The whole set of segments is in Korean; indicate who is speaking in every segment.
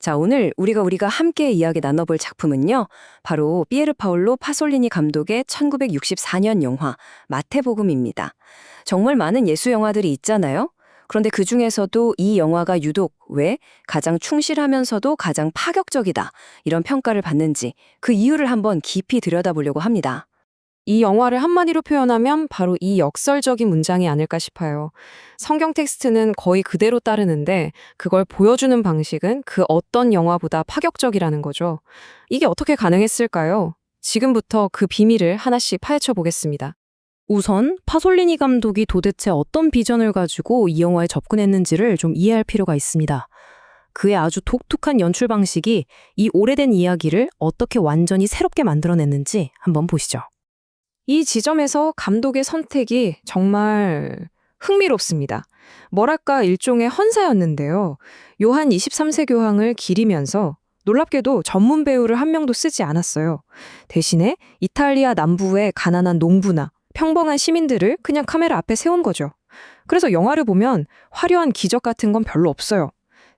Speaker 1: 자, 오늘 우리가 함께 이야기 나눠볼 작품은요. 바로 피에르 파올로 파솔리니 감독의 1964년 영화 마태복음입니다. 정말 많은 예수 영화들이 있잖아요. 그런데 그중에서도 이 영화가 유독 왜 가장 충실하면서도 가장 파격적이다 이런 평가를 받는지 그 이유를 한번 깊이 들여다보려고 합니다.
Speaker 2: 이 영화를 한마디로 표현하면 바로 이 역설적인 문장이 아닐까 싶어요. 성경 텍스트는 거의 그대로 따르는데 그걸 보여주는 방식은 그 어떤 영화보다 파격적이라는 거죠. 이게 어떻게 가능했을까요? 지금부터 그 비밀을 하나씩 파헤쳐 보겠습니다.
Speaker 3: 우선 파솔리니 감독이 도대체 어떤 비전을 가지고 이 영화에 접근했는지를 좀 이해할 필요가 있습니다. 그의 아주 독특한 연출 방식이 이 오래된 이야기를 어떻게 완전히 새롭게 만들어냈는지 한번 보시죠.
Speaker 2: 이 지점에서 감독의 선택이 정말 흥미롭습니다. 뭐랄까 일종의 헌사였는데요. 요한 23세 교황을 기리면서 놀랍게도 전문 배우를 한 명도 쓰지 않았어요. 대신에 이탈리아 남부의 가난한 농부나 평범한 시민들을 그냥 카메라 앞에 세운 거죠. 그래서 영화를 보면 화려한 기적 같은 건 별로 없어요.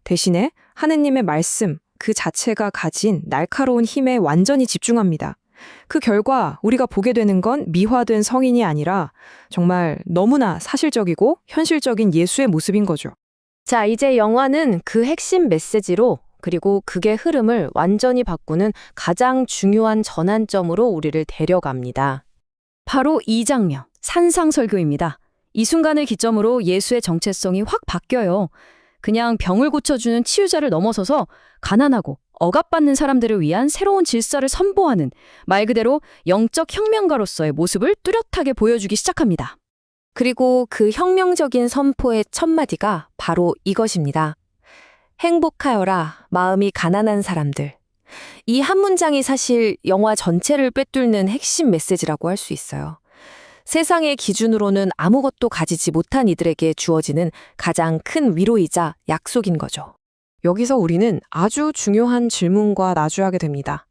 Speaker 2: 대신에 하느님의 말씀 그 자체가 가진 날카로운 힘에 완전히 집중합니다. 그 결과 우리가 보게 되는 건 미화된 성인이 아니라 정말 너무나 사실적이고 현실적인 예수의 모습인 거죠.
Speaker 3: 자, 이제 영화는 그 핵심 메시지로 그리고 그의 흐름을 완전히 바꾸는 가장 중요한 전환점으로 우리를 데려갑니다. 바로 이 장면, 산상설교입니다. 이 순간을 기점으로 예수의 정체성이 확 바뀌어요. 그냥 병을 고쳐주는 치유자를 넘어서서 가난하고 억압받는 사람들을 위한 새로운 질서를 선보하는 말 그대로 영적 혁명가로서의 모습을 뚜렷하게 보여주기 시작합니다. 그리고 그 혁명적인 선포의 첫 마디가 바로 이것입니다. 행복하여라, 마음이 가난한 사람들. 이 한 문장이 사실 영화 전체를 꿰뚫는 핵심 메시지라고 할 수 있어요. 세상의 기준으로는 아무것도 가지지 못한 이들에게 주어지는 가장 큰 위로이자 약속인 거죠.
Speaker 2: 여기서 우리는 아주 중요한 질문과 마주하게 됩니다.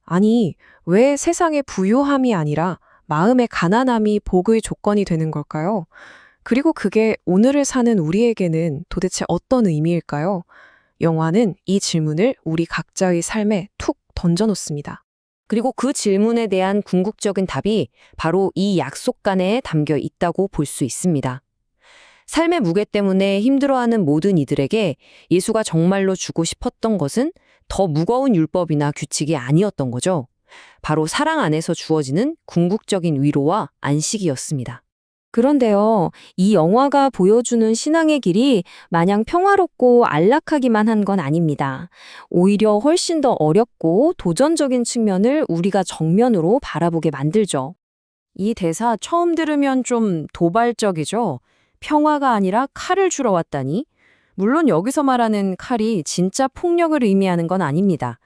Speaker 2: 아니, 왜 세상의 부유함이 아니라 마음의 가난함이 복의 조건이 되는 걸까요? 그리고 그게 오늘을 사는 우리에게는 도대체 어떤 의미일까요? 영화는 이 질문을 우리 각자의 삶에 툭 던져놓습니다.
Speaker 3: 그리고 그 질문에 대한 궁극적인 답이 바로 이 약속간에 담겨 있다고 볼 수 있습니다. 삶의 무게 때문에 힘들어하는 모든 이들에게 예수가 정말로 주고 싶었던 것은 더 무거운 율법이나 규칙이 아니었던 거죠. 바로 사랑 안에서 주어지는 궁극적인 위로와 안식이었습니다. 그런데요, 이 영화가 보여주는 신앙의 길이 마냥 평화롭고 안락하기만 한 건 아닙니다. 오히려 훨씬 더 어렵고 도전적인 측면을 우리가 정면으로 바라보게 만들죠. 이 대사 처음 들으면 좀 도발적이죠? 평화가 아니라 칼을 주러 왔다니? 물론 여기서 말하는 칼이 진짜 폭력을 의미하는 건 아닙니다.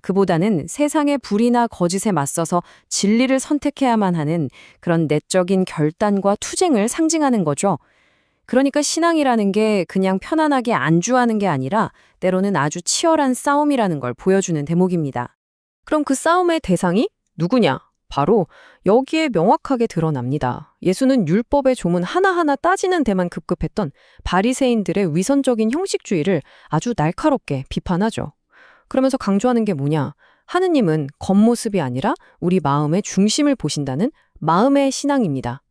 Speaker 3: 그보다는 세상의 불의나 거짓에 맞서서 진리를 선택해야만 하는 그런 내적인 결단과 투쟁을 상징하는 거죠. 그러니까 신앙이라는 게 그냥 편안하게 안주하는 게 아니라 때로는 아주 치열한 싸움이라는 걸 보여주는 대목입니다.
Speaker 2: 그럼 그 싸움의 대상이 누구냐? 바로 여기에 명확하게 드러납니다. 예수는 율법의 조문 하나하나 따지는 데만 급급했던 바리새인들의 위선적인 형식주의를 아주 날카롭게 비판하죠. 그러면서 강조하는 게 뭐냐? 하느님은 겉모습이 아니라 우리 마음의 중심을 보신다는 마음의 신앙입니다.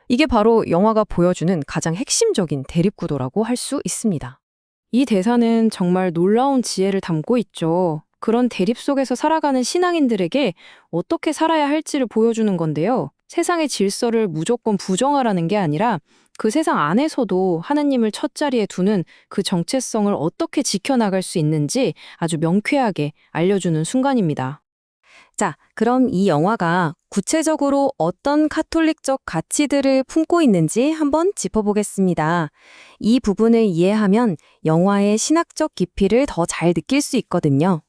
Speaker 2: 이게 바로 영화가 보여주는 가장 핵심적인 대립구도라고 할 수 있습니다.
Speaker 3: 이 대사는 정말 놀라운 지혜를 담고 있죠. 그런 대립 속에서 살아가는 신앙인들에게 어떻게 살아야 할지를 보여주는 건데요. 세상의 질서를 무조건 부정하라는 게 아니라 그 세상 안에서도 하느님을 첫 자리에 두는 그 정체성을 어떻게 지켜나갈 수 있는지 아주 명쾌하게 알려주는 순간입니다. 자, 그럼 이 영화가 구체적으로 어떤 카톨릭적 가치들을 품고 있는지 한번 짚어보겠습니다. 이 부분을 이해하면 영화의 신학적 깊이를 더 잘 느낄 수 있거든요.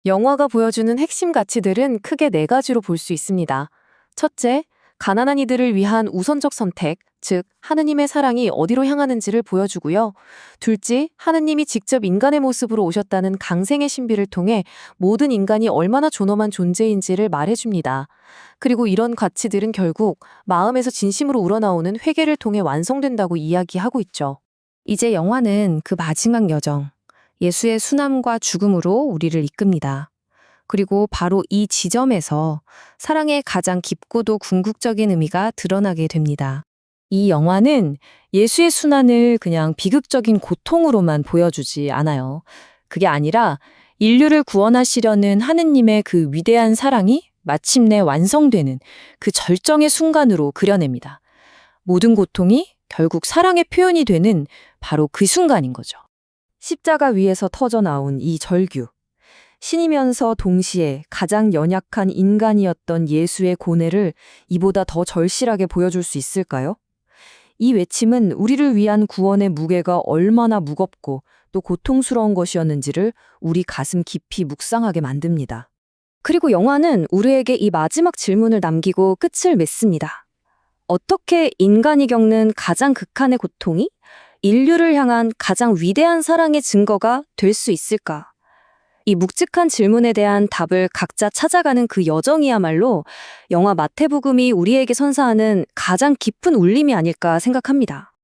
Speaker 3: 영화가 보여주는 핵심 가치들은 크게 네 가지로 볼 수 있습니다. 첫째, 가난한 이들을 위한 우선적 선택, 즉 하느님의 사랑이 어디로 향하는지를 보여주고요. 둘째, 하느님이 직접 인간의 모습으로 오셨다는 강생의 신비를 통해 모든 인간이 얼마나 존엄한 존재인지를 말해줍니다. 그리고 이런 가치들은 결국 마음에서 진심으로 우러나오는 회개를 통해 완성된다고 이야기하고 있죠. 이제 영화는 그 마지막 여정, 예수의 순환과 죽음으로 우리를 이끕니다. 그리고 바로 이 지점에서 사랑의 가장 깊고도 궁극적인 의미가 드러나게 됩니다. 이 영화는 예수의 순환을 그냥 비극적인 고통으로만 보여주지 않아요. 그게 아니라 인류를 구원하시려는 하느님의 그 위대한 사랑이 마침내 완성되는 그 절정의 순간으로 그려냅니다. 모든 고통이 결국 사랑의 표현이 되는 바로 그 순간인 거죠.
Speaker 1: 십자가 위에서 터져나온 이 절규. 신이면서 동시에 가장 연약한 인간이었던 예수의 고뇌를 이보다 더 절실하게 보여줄 수 있을까요? 이 외침은 우리를 위한 구원의 무게가 얼마나 무겁고 또 고통스러운 것이었는지를 우리 가슴 깊이 묵상하게 만듭니다. 그리고 영화는 우리에게 이 마지막 질문을 남기고 끝을 맺습니다. 어떻게 인간이 겪는 가장 극한의 고통이 인류를 향한 가장 위대한 사랑의 증거가 될 수 있을까? 이 묵직한 질문에 대한 답을 각자 찾아가는 그 여정이야말로 영화 마태복음이 우리에게 선사하는 가장 깊은 울림이 아닐까 생각합니다.